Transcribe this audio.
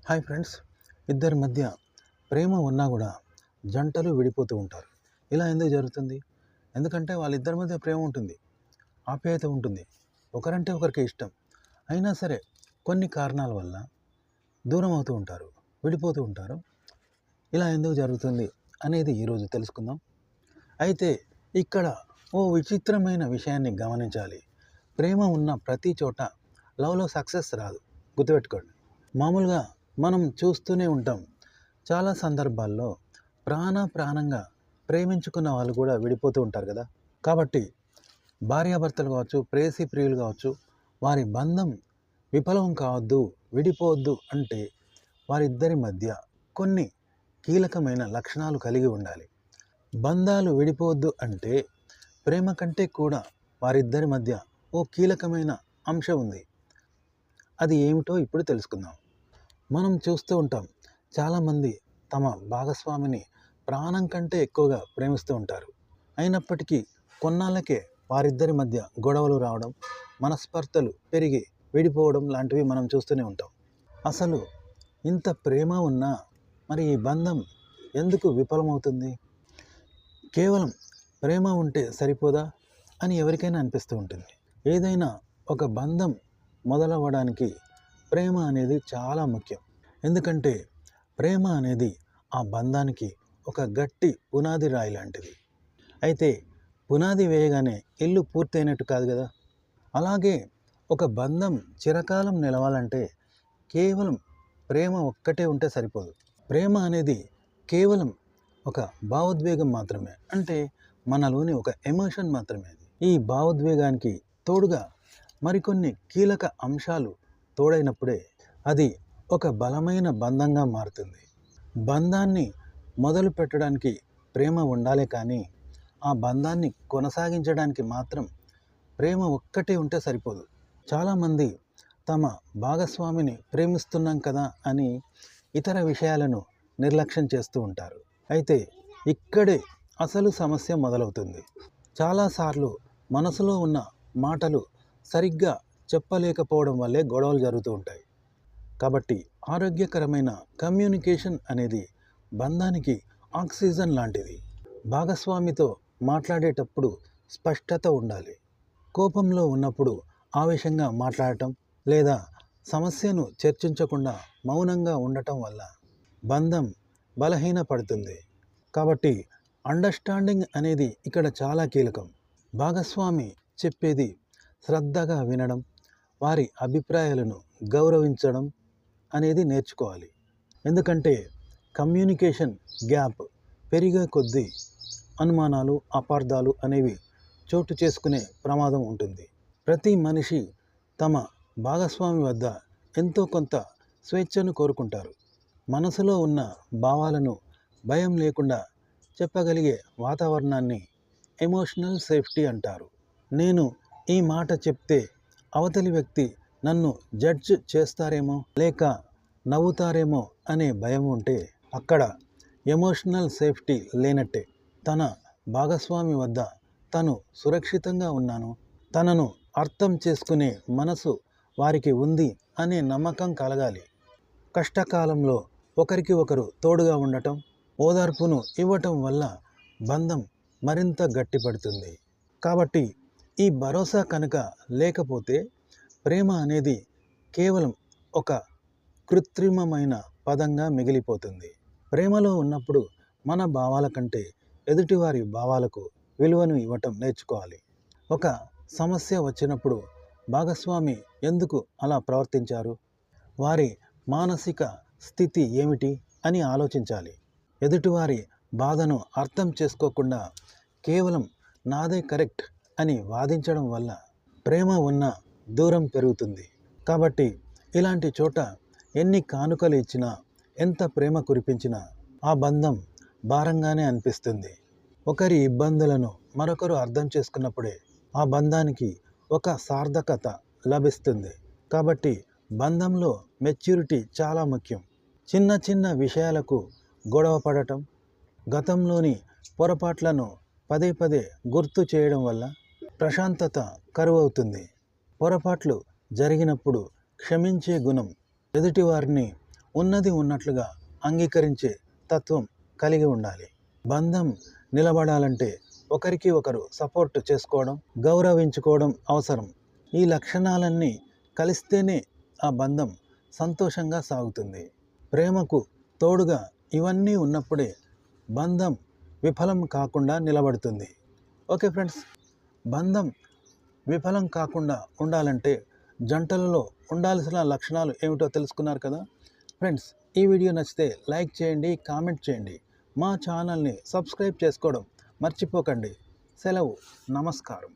Hi friends, ఇద్దరి మధ్య ప్రేమ ఉన్నా కూడా జంటలు విడిపోతూ ఉంటారు. ఇలా ఎందుకు జరుగుతుంది? ఎందుకంటే వాళ్ళిద్దరి మధ్య ప్రేమ ఉంటుంది, ఆప్యాయత ఉంటుంది, ఒకరంటే ఒకరికి ఇష్టం. అయినా సరే కొన్ని కారణాల వల్ల దూరం అవుతూ ఉంటారు, విడిపోతూ ఉంటారు. ఇలా ఎందుకు జరుగుతుంది అనేది ఈరోజు తెలుసుకుందాం. అయితే ఇక్కడ ఓ విచిత్రమైన విషయాన్ని గమనించాలి. ప్రేమ ఉన్న ప్రతి చోట లవ్లో సక్సెస్ రాదు, గుర్తుపెట్టుకోండి. మామూలుగా మనం చూస్తూనే ఉంటాం, చాలా సందర్భాల్లో ప్రాణంగా ప్రేమించుకున్న వాళ్ళు కూడా విడిపోతూ ఉంటారు కదా. కాబట్టి భార్యాభర్తలు కావచ్చు, ప్రేయసి ప్రియులు కావచ్చు, వారి బంధం విఫలం కావద్దు, విడిపోవద్దు అంటే వారిద్దరి మధ్య కొన్ని కీలకమైన లక్షణాలు కలిగి ఉండాలి. బంధాలు విడిపోవద్దు అంటే ప్రేమ కంటే కూడా వారిద్దరి మధ్య ఓ కీలకమైన అంశం ఉంది. అది ఏమిటో ఇప్పుడు తెలుసుకుందాం. మనం చూస్తూ ఉంటాం, చాలామంది తమ భాగస్వామిని ప్రాణం కంటే ఎక్కువగా ప్రేమిస్తూ ఉంటారు. అయినప్పటికీ కొన్నాళ్ళకే వారిద్దరి మధ్య గొడవలు రావడం, మనస్పర్ధలు పెరిగి విడిపోవడం లాంటివి మనం చూస్తూనే ఉంటాం. అసలు ఇంత ప్రేమ ఉన్నా మరి ఈ బంధం ఎందుకు విఫలమవుతుంది? కేవలం ప్రేమ ఉంటే సరిపోదా అని ఎవరికైనా అనిపిస్తూ ఉంటుంది. ఏదైనా ఒక బంధం మొదలవ్వడానికి ప్రేమ అనేది చాలా ముఖ్యం. ఎందుకంటే ప్రేమ అనేది ఆ బంధానికి ఒక గట్టి పునాది రాయి లాంటిది. అయితే పునాది వేయగానే ఇల్లు పూర్తయినట్టు కాదు కదా. అలాగే ఒక బంధం చిరకాలం నిలవాలంటే కేవలం ప్రేమ ఒక్కటే ఉంటే సరిపోదు. ప్రేమ అనేది కేవలం ఒక భావోద్వేగం మాత్రమే, అంటే మనలోని ఒక ఎమోషన్ మాత్రమే. ఈ భావోద్వేగానికి తోడుగా మరికొన్ని కీలక అంశాలు తోడైనప్పుడే అది ఒక బలమైన బంధంగా మారుతుంది. బంధాన్ని మొదలు పెట్టడానికి ప్రేమ ఉండాలి, కానీ ఆ బంధాన్ని కొనసాగించడానికి మాత్రం ప్రేమ ఒక్కటే ఉంటే సరిపోదు. చాలామంది తమ భాగస్వామిని ప్రేమిస్తున్నాం కదా అని ఇతర విషయాలను నిర్లక్ష్యం చేస్తూ ఉంటారు. అయితే ఇక్కడే అసలు సమస్య మొదలవుతుంది. చాలాసార్లు మనసులో ఉన్న మాటలు సరిగ్గా చెప్పలేకపోవడం వల్లే గొడవలు జరుగుతూ ఉంటాయి. కాబట్టి ఆరోగ్యకరమైన కమ్యూనికేషన్ అనేది బంధానికి ఆక్సిజన్ లాంటిది. భాగస్వామితో మాట్లాడేటప్పుడు స్పష్టత ఉండాలి. కోపంలో ఉన్నప్పుడు ఆవేశంగా మాట్లాడటం లేదా సమస్యను చర్చించకుండా మౌనంగా ఉండటం వల్ల బంధం బలహీనపడుతుంది. కాబట్టి అండర్స్టాండింగ్ అనేది ఇక్కడ చాలా కీలకం. భాగస్వామి చెప్పేది శ్రద్ధగా వినడం, వారి అభిప్రాయాలను గౌరవించడం అనేది నేర్చుకోవాలి. ఎందుకంటే కమ్యూనికేషన్ గ్యాప్ పెరిగే కొద్దీ అనుమానాలు, అపార్థాలు అనేవి చోటు చేసుకునే ప్రమాదం ఉంటుంది. ప్రతి మనిషి తమ భాగస్వామి వద్ద ఎంతో కొంత స్వేచ్ఛను కోరుకుంటారు. మనసులో ఉన్న భావాలను భయం లేకుండా చెప్పగలిగే వాతావరణాన్ని ఎమోషనల్ సేఫ్టీ అంటారు. నేను ఈ మాట చెప్తే అవతలి వ్యక్తి నన్ను జడ్జ్ చేస్తారేమో లేక నవ్వుతారేమో అనే భయం ఉంటే అక్కడ ఎమోషనల్ సేఫ్టీ లేనట్టే. తన భాగస్వామి వద్ద తను సురక్షితంగా ఉన్నాను, తనను అర్థం చేసుకునే మనసు వారికి ఉంది అనే నమ్మకం కలగాలి. కష్టకాలంలో ఒకరికి ఒకరు తోడుగా ఉండటం, ఓదార్పును ఇవ్వటం వల్ల బంధం మరింత గట్టిపడుతుంది. కాబట్టి ఈ భరోసా కనుక లేకపోతే ప్రేమ అనేది కేవలం ఒక కృత్రిమమైన పదంగా మిగిలిపోతుంది. ప్రేమలో ఉన్నప్పుడు మన భావాల కంటే ఎదుటివారి భావాలకు విలువను ఇవ్వటం నేర్చుకోవాలి. ఒక సమస్య వచ్చినప్పుడు భాగస్వామి ఎందుకు అలా ప్రవర్తించారు, వారి మానసిక స్థితి ఏమిటి అని ఆలోచించాలి. ఎదుటివారి బాధను అర్థం చేసుకోకుండా కేవలం నాదే కరెక్ట్ అని వాదించడం వల్ల ప్రేమ ఉన్న దూరం పెరుగుతుంది. కాబట్టి ఇలాంటి చోట ఎన్ని కానుకలు ఇచ్చినా, ఎంత ప్రేమ కురిపించినా ఆ బంధం భారంగానే అనిపిస్తుంది. ఒకరి ఇబ్బందులను మరొకరు అర్థం చేసుకున్నప్పుడే ఆ బంధానికి ఒక సార్థకత లభిస్తుంది. కాబట్టి బంధంలో మెచ్యూరిటీ చాలా ముఖ్యం. చిన్న చిన్న విషయాలకు గొడవ పడటం, గతంలోని పొరపాట్లను పదే పదే గుర్తు చేయడం వల్ల ప్రశాంతత కరువవుతుంది. పొరపాట్లు జరిగినప్పుడు క్షమించే గుణం, ఎదుటివారిని ఉన్నది ఉన్నట్లుగా అంగీకరించే తత్వం కలిగి ఉండాలి. బంధం నిలబడాలంటే ఒకరికి ఒకరు సపోర్ట్ చేసుకోవడం, గౌరవించుకోవడం అవసరం. ఈ లక్షణాలన్నీ కలిస్తేనే ఆ బంధం సంతోషంగా సాగుతుంది. ప్రేమకు తోడుగా ఇవన్నీ ఉన్నప్పుడే బంధం విఫలం కాకుండా నిలబడుతుంది. ఓకే ఫ్రెండ్స్, బంధం విఫలం కాకుండా ఉండాలంటే జంటలలో ఉండాల్సిన లక్షణాలు ఏమిటో తెలుసుకున్నారు కదా ఫ్రెండ్స్. ఈ వీడియో నచ్చితే లైక్ చేయండి, కామెంట్ చేయండి. మా ఛానల్ని సబ్స్క్రైబ్ చేసుకోవడం మర్చిపోకండి. సెలవు, నమస్కారం.